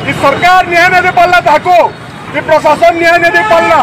कि सरकार न्याय नहीं दे पाला ताको कि प्रशासन न्याय नहीं दे पाला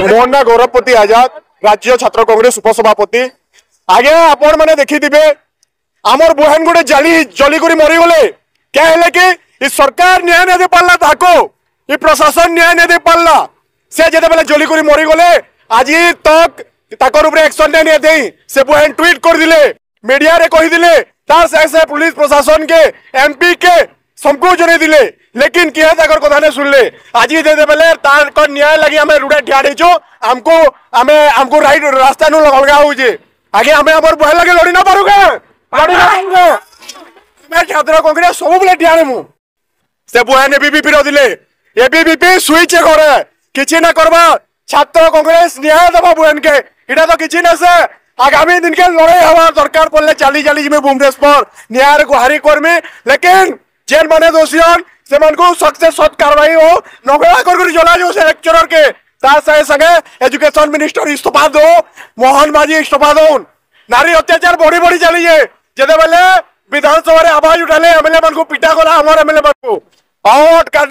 मोहना गौरवपति आजाद राज्य छात्र कांग्रेस उपसभापति आगे आपण मैंने देखी थे आमर बहन गोटे जली कर मरीगले क्या है कि सरकार न्याय नहीं दे पाला ताको ये प्रशासन न्याय नहीं दे पाला से जते बेले जली कर मरीगले आज तक ताकर ऊपर एक्शन नहीं दे से बहन ट्वीट कर दिले मीडिया रे कही दिले तार से पुलिस प्रशासन के एमपी के सबको जने दिले लेकिन किए ताकर कथा नहीं सुनले आज दे बेले तार को न्याय लगी हमें रुड़ा ठिया देचो हमको राइट रास्ता नु लगलगा होजे आगे हमें हमर बहन लगे लड़ी ना पारुगे मैं छात्र कांग्रेस सब बेले ठिया नेमु से बहन एबीवीपी रो दिले एबीवीपी स्विच करे किछि ना करबा छात्र कांग्रेस न्याय दबा बहन के इटा तो किछि ना से आगामी दिन के लड़ाई हवा दरकार पड़ले चाली जिमे भुवनेश्वर न्याय गुहारी करमी लेकिन जेल माने दोषियन से सख्त से सख्त कार्रवाई हो नगड़ा कर जला जो से लेक्चरर के तार संगे संगे एजुकेशन मिनिस्टर इस्तीफा दो मोहन माझी इस्तीफा दो नारी अत्याचार बढ़ी बढ़ी चली है जदे बेले विधानसभा रे आवाज उठाले एमएलए मन को पिटा गला हमारे एमएलए मन को वोट का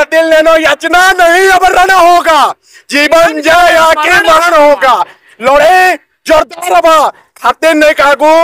दिन लेनो याचना नहीं अब रहना होगा जीवन जय आखिर मरण होगा लड़े जोरदार हवा खाते नहीं कागू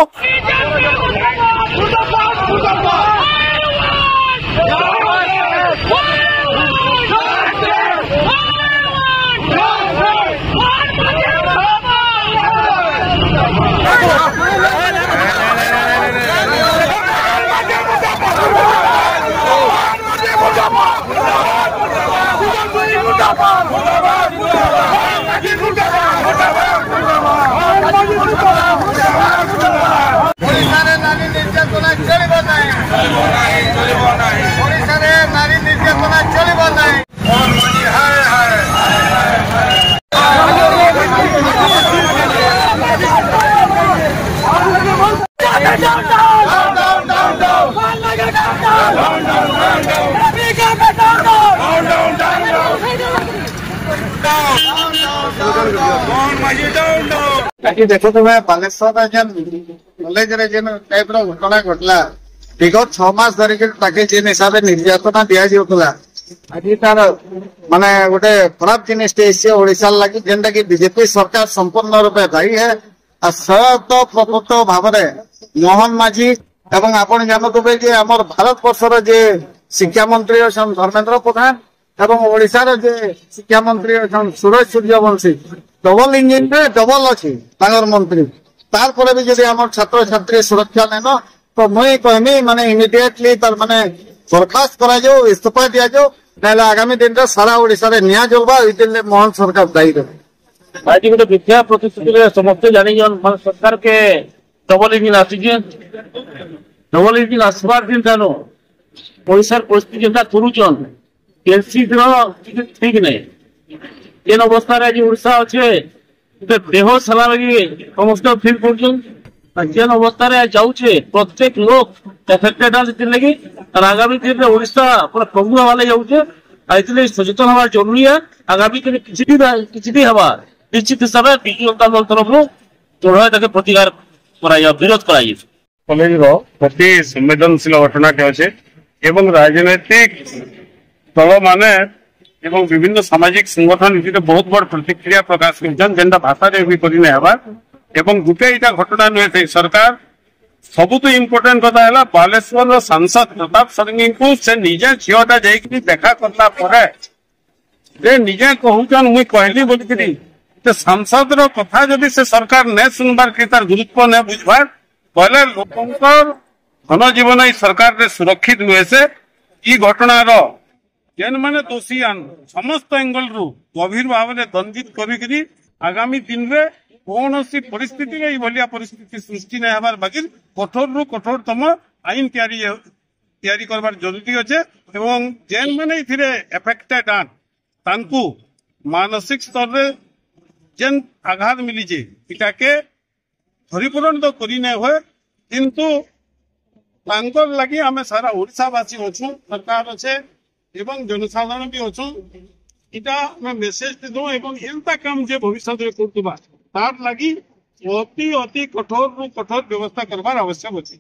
देखो तुम्हें बालेश्वर कॉलेज टाइप घटना घटला विगत 6 मास धरिक जेन हिसाब से निर्यातना दि जाऊला आज तार माने गोटे खराब जिनिस ओडिशा लगी जेनटा कि बीजेपी सरकार संपूर्ण रूपे दायी है और सत प्रकृत भाव मोहन माझी एवं आपण जानते जे आम भारत वर्षर जे शिक्षा मंत्री अच्छा धर्मेन्द्र प्रधान एवं ओडिशार जे शिक्षा मंत्री अच्छा सुरेश सूर्यवंशी डबल इंजिन रे डबल अच्छी मंत्री तार पर भी जब आम छात्र छात्री सुरक्षा नेन तो मुई कहमी माने इमिडिएटली तार माने बर्खास्त करा जाओ इस्तीफा दिया जाओ ना आगामी दिन में सारा ओडिशा रे निया जलवा मोहन सरकार दायी रहे आज गोटे विद्या प्रतिश्रुति समस्त जानी सरकार के डबल इंजिन आसी डबल इंजिन आसबार दिन जानो ओडिशा परिस्थिति जेनता तुरुचन केसी ठीक नहीं जेन अवस्था आज ओडिशा अच्छे बेहोश हला लगी समस्त फिल कर जेन अवस्था जाऊे प्रत्येक लोग एफेक्टेड लगी और आगामी दिन में ओडिशा पूरा प्रभु हवा जाऊे सचेतन हवा जरूरी है आगामी दिन किसी हवा निश्चित हिसाब से विजु जनता दल तरफ दृढ़ प्रतिकार विरोध कर कॉलेज अति संवेदनशील घटनाटे अच्छे एवं राजनैतिक दल माने एवं विभिन्न सामाजिक संगठन ये बहुत बड़ प्रतिक्रिया प्रकाश कर भाषा भी करने एवं गोटे यहाँ घटना नुहे सरकार सबुतु इम्पोर्टेंट कथा है बालेश्वर सांसद प्रताप षडंगी को से निजे झीटा जाइए देखा करला परे जे निजे कहूचन मुई कहली बोलिकरी सांसद कथा जदि से सरकार ने सुनबार कि तार गुरुत्व ने बुझबार बोले लोकंकर धन जीवन ई सरकार रे सुरक्षित हुए से ई घटनार जेन माने दोषीयान समस्त एंगल रु गभीर भाव में दंडित करी आगामी दिन रे कौन सी परिस्थिति में भलिया परिस्थिति सृष्टि नहीं हबार बाकी कठोर रु कठोरतम आईन तैयारी करबार जरूरी अच्छे एवं जेन माने इथिरे एफेक्टेड आन तांकु मानसिक स्तर रे जेन आघात मिली जे इटाके क्षतिपूरण तो करी नहीं हुए किंतु तांकर लगी आमे सारा ओडिशावासी अच्छु सरकार अच्छे एवं जनसाधारण भी अच्छु इटा मैं मेसेज दे दूं एवं एंता काम जे भविष्य रे करतबा तार लगी अति अति कठोर व्यवस्था करवार आवश्यक अछि।